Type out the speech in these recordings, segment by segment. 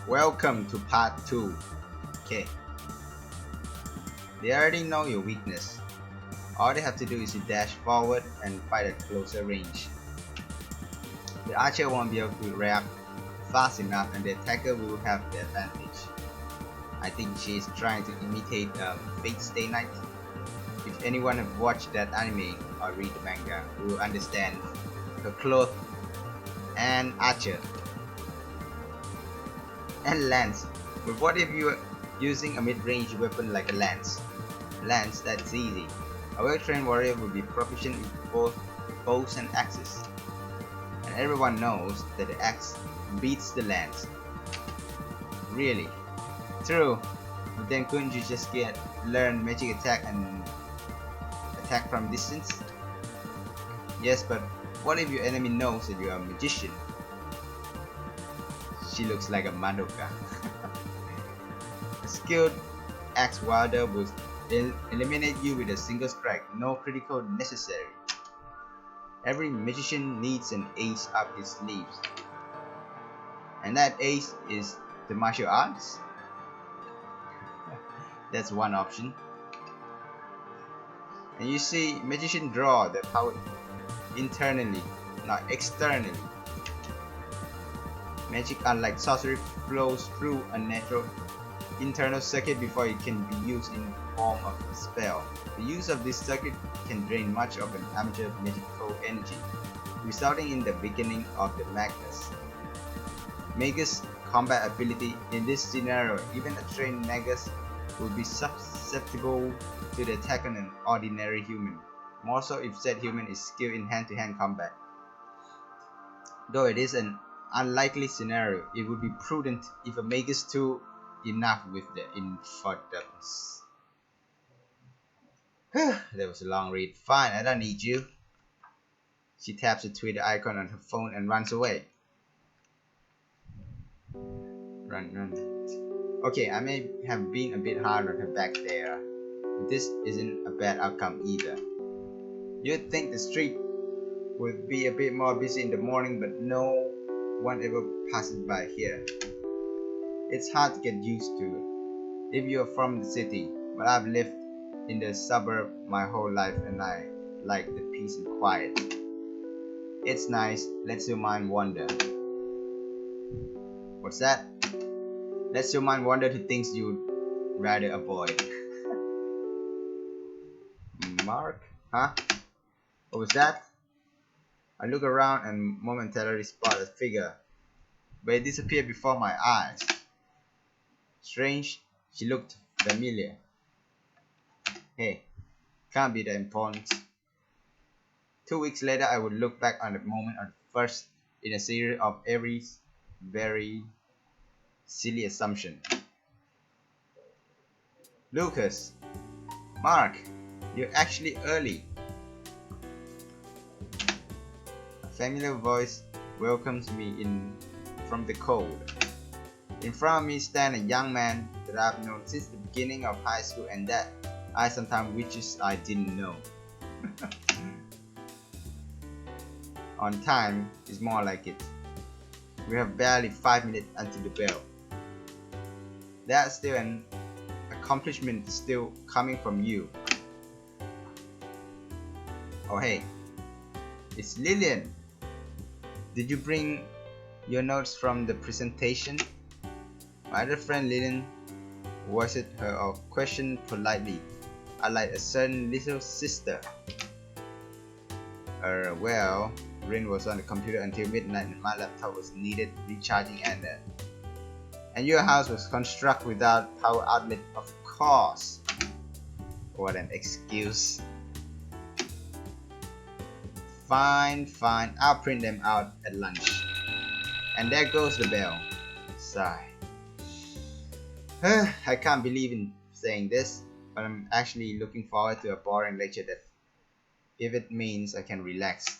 Welcome to part 2. Okay, they already know your weakness. All they have to do is to dash forward and fight at closer range. The archer won't be able to react fast enough and the attacker will have the advantage. I think she is trying to imitate Fate Stay Night. If anyone have watched that anime or read the manga, will understand her cloth and archer and lance. But what if you are using a mid-range weapon like a lance? Lance, that's easy. A well-trained warrior will be proficient in both bows and axes. And everyone knows that the axe beats the lance. Really? True. But then couldn't you just learn magic attack and attack from distance? Yes, but what if your enemy knows that you are a magician? She looks like a Madoka. A skilled axe wielder will eliminate you with a single strike, no critical necessary. Every magician needs an ace up his sleeves. And that ace is the martial arts? That's one option. And you see, magicians draw their power internally, not externally. Magic, unlike sorcery, flows through a natural internal circuit before it can be used in the form of a spell. The use of this circuit can drain much of an amateur magical energy, resulting in the beginning of the madness. Magus' combat ability in this scenario, even a trained Magus will be susceptible to the attack on an ordinary human, more so if said human is skilled in hand-to-hand combat. Though it is an unlikely scenario, it would be prudent if a Magus too enough with the infodums. That was a long read. Fine, I don't need you. She taps the Twitter icon on her phone and runs away. Run. Okay, I may have been a bit hard on her back there, but this isn't a bad outcome either. You'd think the street would be a bit more busy in the morning, but no one ever passes by here. It's hard to get used to if you're from the city, but I've lived in the suburb my whole life and I like the peace and quiet. It's nice, lets your mind wander. What's that? Lets your mind wander to things you'd rather avoid. Mark? Huh? What was that? I look around and momentarily spot a figure, but it disappeared before my eyes. Strange, she looked familiar. Hey, can't be that important. 2 weeks later, I would look back on the moment of the first in a series of every very silly assumption. Lucas, Mark, you're actually early. A familiar voice welcomes me in from the cold. In front of me stands a young man that I've known since the beginning of high school and that I sometimes wishes I didn't know. On time is more like it. We have barely 5 minutes until the bell. That's still an accomplishment still coming from you. Oh hey, it's Lillian. Did you bring your notes from the presentation? My other friend Lillian voiced her question politely, unlike a certain little sister. Well, Rin was on the computer until midnight and my laptop was needed recharging and your house was constructed without power outlet, of course. What an excuse. Fine, I'll print them out at lunch. And there goes the bell. Sigh. I can't believe in saying this, but I'm actually looking forward to a boring lecture that, if it means I can relax.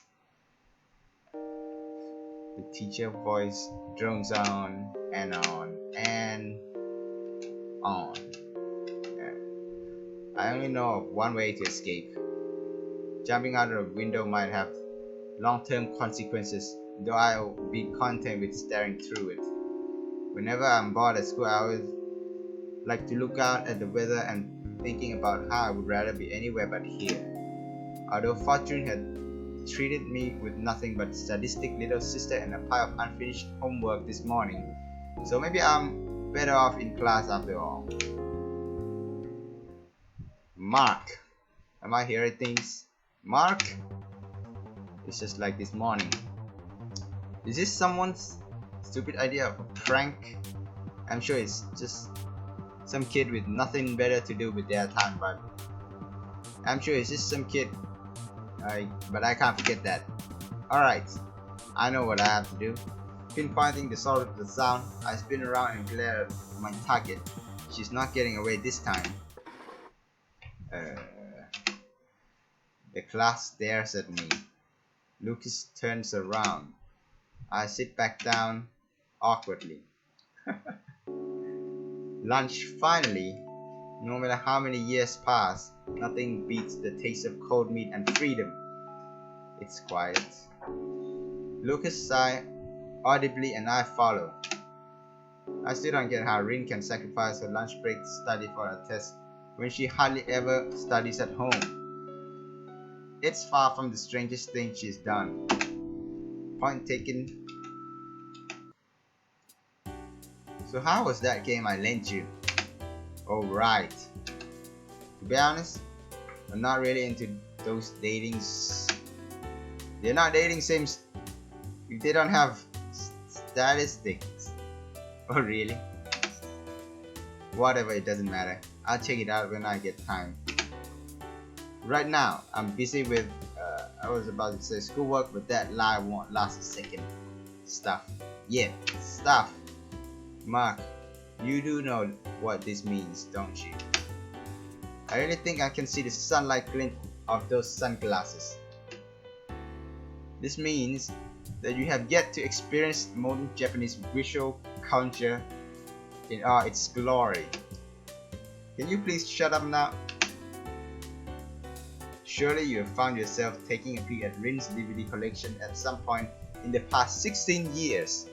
The teacher voice drones on and on and on. I only know of one way to escape. Jumping out of a window might have long-term consequences, though I'll be content with staring through it. Whenever I'm bored at school, I always like to look out at the weather and thinking about how I would rather be anywhere but here. Although fortune had treated me with nothing but sadistic little sister and a pile of unfinished homework this morning, so maybe I'm better off in class after all. Mark. Am I hearing things? Mark? It's just like this morning. Is this someone's stupid idea of a prank? I'm sure it's just some kid with nothing better to do with their time, but I'm sure it's just some kid. But I can't forget that. Alright, I know what I have to do. Pinpointing the source of the sound, I spin around and glare at my target. She's not getting away this time. The class stares at me. Lucas turns around. I sit back down awkwardly. Lunch finally. No matter how many years pass, nothing beats the taste of cold meat and freedom. It's quiet. Lucas sighs audibly and I follow. I still don't get how Rin can sacrifice her lunch break to study for a test when she hardly ever studies at home. It's far from the strangest thing she's done. Point taken. So how was that game I lent you? Oh right. To be honest, I'm not really into those datings. They're not dating sims if they don't have statistics. Oh really? Whatever, it doesn't matter. I'll check it out when I get time. Right now, I'm busy with, I was about to say schoolwork, but that lie won't last a second. Stuff. Yeah, stuff. Mark, you do know what this means, don't you? I really think I can see the sunlight glint of those sunglasses. This means that you have yet to experience modern Japanese visual culture in all its glory. Can you please shut up now? Surely you have found yourself taking a peek at Rin's DVD collection at some point in the past 16 years.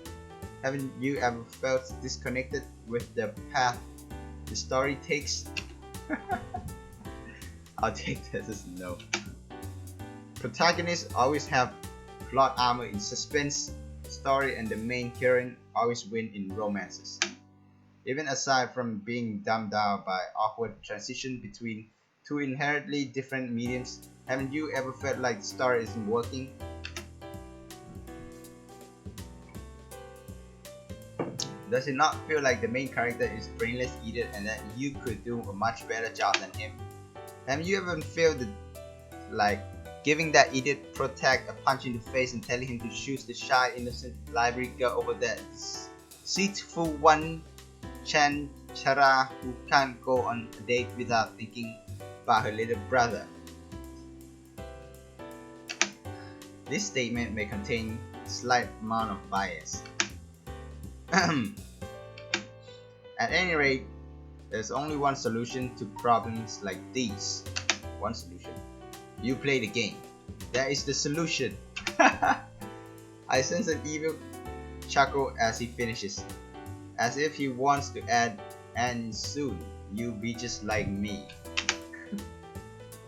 Haven't you ever felt disconnected with the path the story takes? I'll take that as a no. Protagonists always have plot armor in suspense story and the main heroine always win in romances. Even aside from being dumbed down by awkward transition between two inherently different mediums, haven't you ever felt like the story isn't working? Does it not feel like the main character is brainless idiot and that you could do a much better job than him? Haven't you ever felt like giving that idiot protect a punch in the face and telling him to choose the shy innocent library girl over that deceitful one Chanchara who can't go on a date without thinking about her little brother? This statement may contain a slight amount of bias. At any rate, there's only one solution to problems like these. One solution. You play the game. That is the solution. I sense an evil chuckle as he finishes, as if he wants to add, and soon you'll be just like me.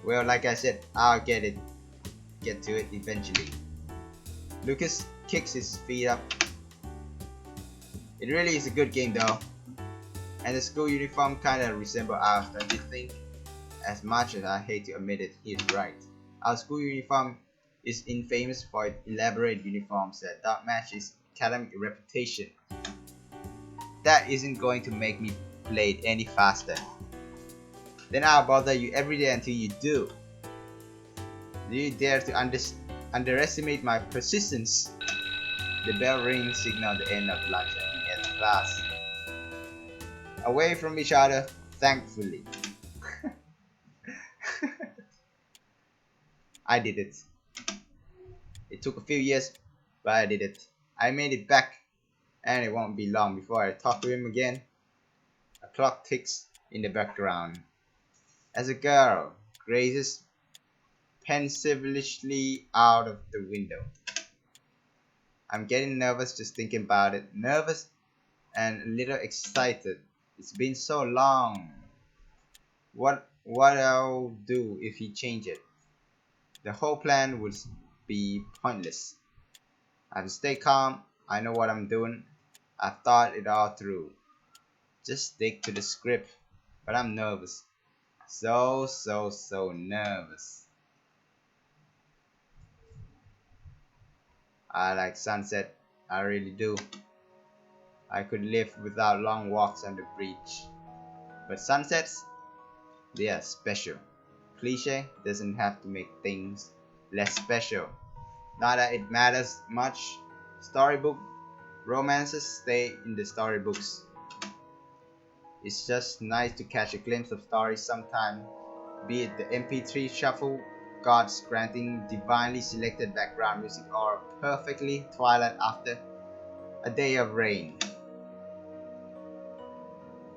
Well, like I said, I'll get to it eventually. Lucas kicks his feet up. It really is a good game though. And the school uniform kinda resemble ours, don't you think? As much as I hate to admit it, he's right. Our school uniform is infamous for its elaborate uniforms that don't match its academic reputation. That isn't going to make me play it any faster. Then I'll bother you every day until you do. Do you dare to underestimate my persistence? The bell rings signal the end of lunch and we head to class. Away from each other, thankfully. I did it. It took a few years, but I did it. I made it back, and it won't be long before I talk to him again. A clock ticks in the background as a girl grazes pensively out of the window. I'm getting nervous just thinking about it. Nervous and a little excited. It's been so long. What I'll do if he change it? The whole plan would be pointless. I have to stay calm. I know what I'm doing. I've thought it all through. Just stick to the script. But I'm nervous. So nervous. I like sunset. I really do. I could live without long walks on the beach. But sunsets, they are special. Cliche doesn't have to make things less special. Not that it matters much. Storybook romances stay in the storybooks. It's just nice to catch a glimpse of stories sometime, be it the MP3 shuffle, gods granting divinely selected background music, or perfectly twilight after a day of rain.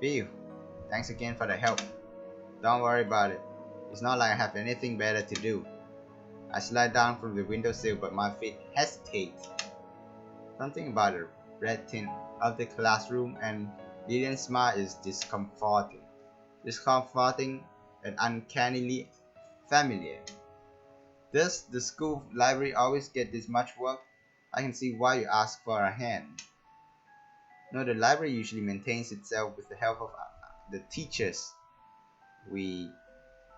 Phew, thanks again for the help. Don't worry about it. It's not like I have anything better to do. I slide down from the windowsill, but my feet hesitate. Something about the red tint of the classroom and Lillian's smile is discomforting. Discomforting and uncannily familiar. Does the school library always get this much work? I can see why you ask for a hand. No, the library usually maintains itself with the help of the teachers. We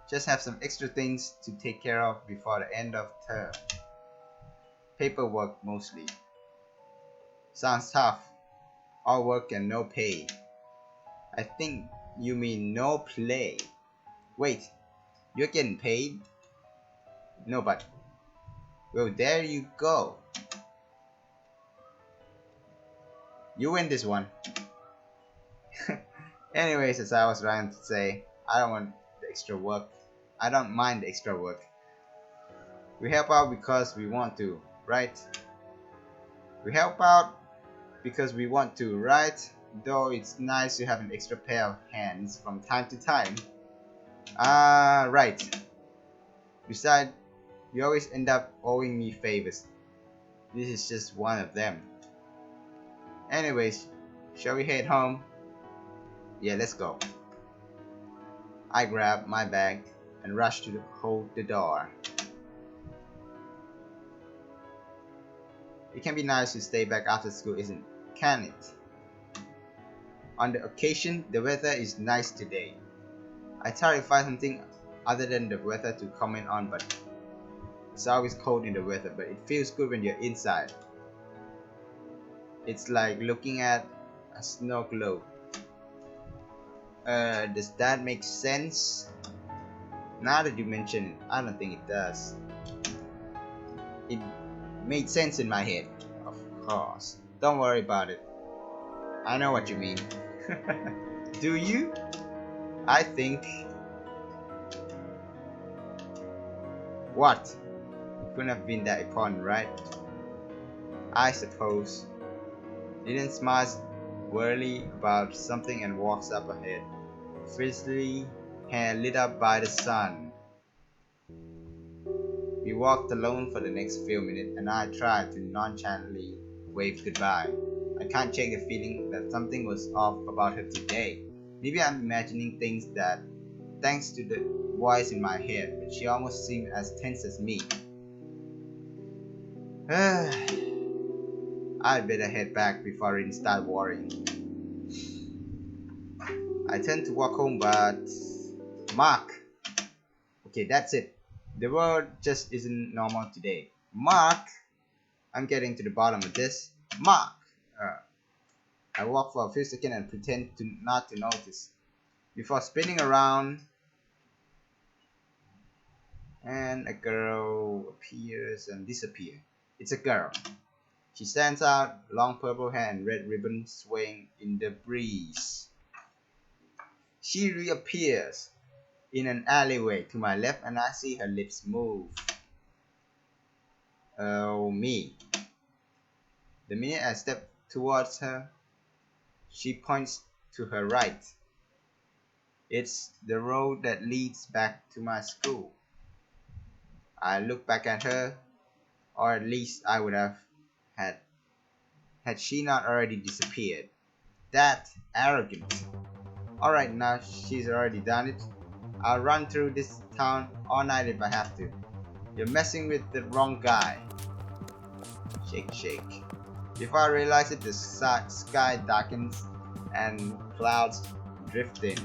just have some extra things to take care of before the end of term. Paperwork mostly. Sounds tough. All work and no pay. I think you mean no play. Wait, you're getting paid? No, but well, there you go. You win this one. Anyways, as I was trying to say, I don't want the extra work. I don't mind the extra work. We help out because we want to, right? We help out because we want to, right? Though it's nice to have an extra pair of hands from time to time. Right. Besides, you always end up owing me favors. This is just one of them. Anyways, shall we head home? Yeah, let's go. I grab my bag and rush to hold the door. It can be nice to stay back after school, can it? On the occasion, the weather is nice today. I try to find something other than the weather to comment on, but it's always cold in the weather, but it feels good when you're inside. It's like looking at a snow globe. Does that make sense? Now that you mention it, I don't think it does. It made sense in my head, of course. Don't worry about it. I know what you mean. Do you? I think. What? It couldn't have been that important, right? I suppose. Dylan smiles wearily about something and walks up ahead. Frizzly hair lit up by the sun. We walked alone for the next few minutes and I tried to nonchalantly wave goodbye. I can't shake the feeling that something was off about her today. Maybe I'm imagining things that thanks to the voice in my head, but she almost seemed as tense as me. I'd better head back before I really start worrying. I tend to walk home, but Mark. Okay, that's it. The world just isn't normal today. Mark! I'm getting to the bottom of this. Mark! I walk for a few seconds and pretend to not to notice. Before spinning around, and a girl appears and disappears. It's a girl. She stands out, long purple hair and red ribbon swaying in the breeze. She reappears in an alleyway to my left and I see her lips move. Oh, me. The minute I step towards her, she points to her right. It's the road that leads back to my school. I look back at her, or at least I would have had she not already disappeared. that arrogant. Alright, now she's already done it. I'll run through this town all night if I have to. You're messing with the wrong guy. Shake, shake. Before I realize it, the sky darkens and clouds drift in.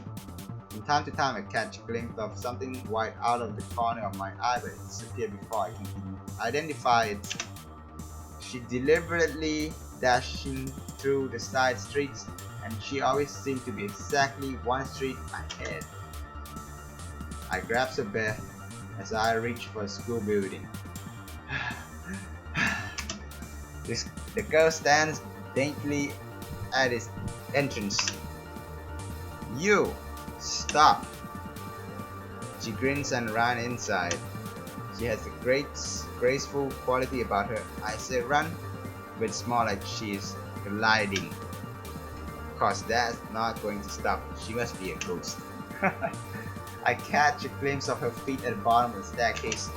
From time to time, I catch a glimpse of something white out of the corner of my eye, but it disappears before I can identify it. She deliberately dashing through the side streets, and she always seemed to be exactly one street ahead. I grab her breath as I reach for a school building. The girl stands daintily at its entrance. You! Stop! She grins and runs inside. She has a great, graceful quality about her. I say run, but it's more like she's gliding. Of course, that's not going to stop. She must be a ghost. I catch a glimpse of her feet at the bottom of the staircase.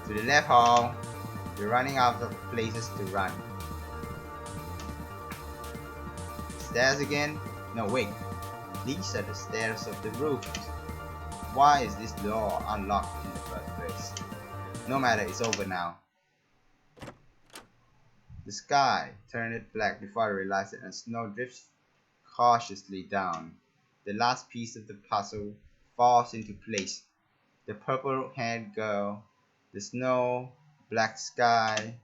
To the left hall. We're running out of places to run. Stairs again? No, wait. These are the stairs of the roof. Why is this door unlocked in the first place? No matter, it's over now. The sky turned black before I realized it, and snow drifts cautiously down. The last piece of the puzzle falls into place. The purple-haired girl, the snow, black sky.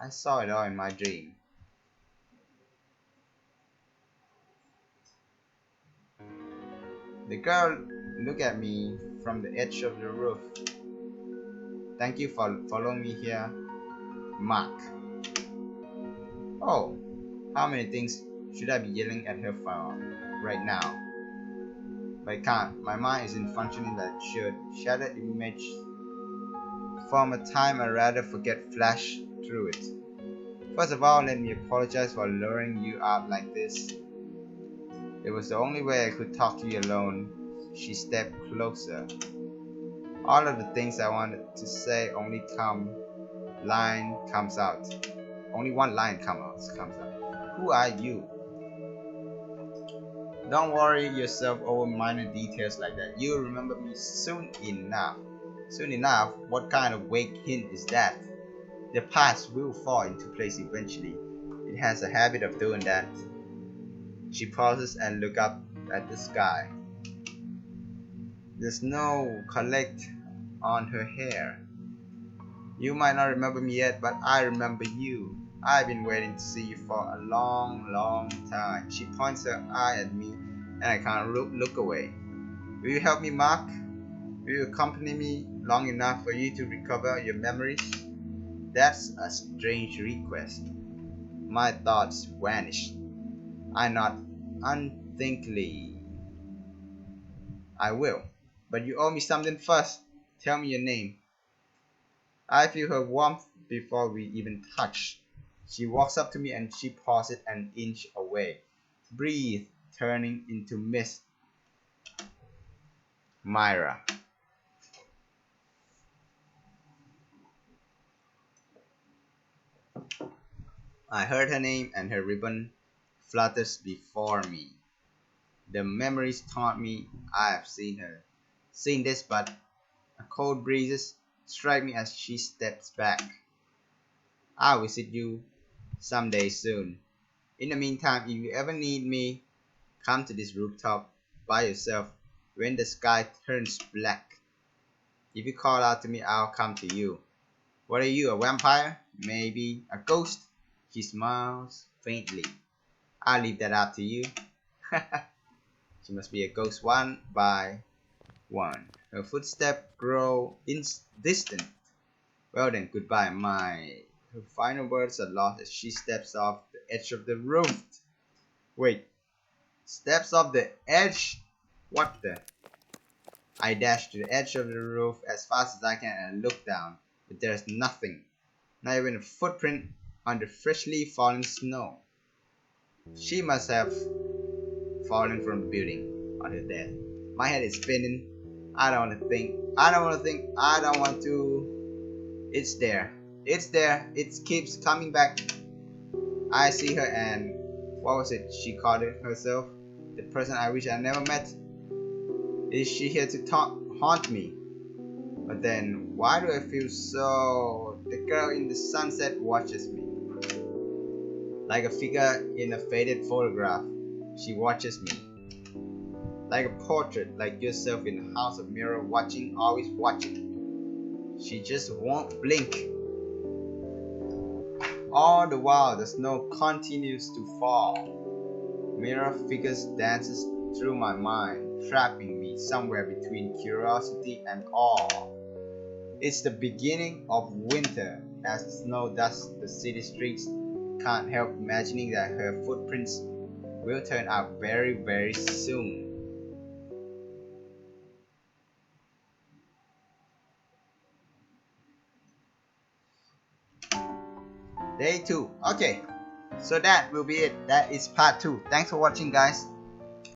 I saw it all in my dream. The girl looked at me from the edge of the roof. Thank you for following me here, Mark. Oh, how many things should I be yelling at her for right now? But I can't. My mind isn't functioning like it should. Shattered image from a time I'd rather forget flash through it. First of all, let me apologize for luring you out like this. It was the only way I could talk to you alone. She stepped closer. All of the things I wanted to say only line comes out. Only one line comes out. Who are you? Don't worry yourself over minor details like that. You'll remember me soon enough. Soon enough? What kind of vague hint is that? The past will fall into place eventually. It has a habit of doing that. She pauses and looks up at the sky. The snow collects on her hair. You might not remember me yet, but I remember you. I've been waiting to see you for a long, long time. She points her eye at me, and I can't look away. Will you help me, Mark? Will you accompany me long enough for you to recover your memories? That's a strange request. My thoughts vanished. I nod unthinkingly. I will. But you owe me something first. Tell me your name. I feel her warmth before we even touch. She walks up to me and she pauses an inch away. Breathe, turning into mist. Myra. I heard her name and her ribbon flutters before me. The memories taught me I have seen this, but a cold breezes strike me as she steps back. I'll visit you someday soon. In the meantime, if you ever need me, come to this rooftop by yourself when the sky turns black. If you call out to me, I'll come to you. What are you, a vampire? Maybe a ghost? She smiles faintly. I'll leave that up to you. She must be a ghost one by one. Her footsteps grow distant. Well then, goodbye, my... Her final words are lost as she steps off the edge of the roof. Wait. Steps off the edge? What the? I dash to the edge of the roof as fast as I can and look down. But there's nothing. Not even a footprint on the freshly fallen snow. She must have fallen from the building on her death. My head is spinning. I don't want to. It's there. It keeps coming back. I see her and What was it she called it herself? The person I wish I never met? Is she here to haunt me? But then, why do I feel so... The girl in the sunset watches me. Like a figure in a faded photograph, she watches me. Like a portrait, like yourself in a house of mirror, watching, always watching. She just won't blink. All the while, the snow continues to fall. Mirror figures dances through my mind, trapping me somewhere between curiosity and awe. It's the beginning of winter. As the snow dusts the city streets, can't help imagining that her footprints will turn up very, very soon. Day 2. Okay, so that will be it. That is part 2. Thanks for watching, guys.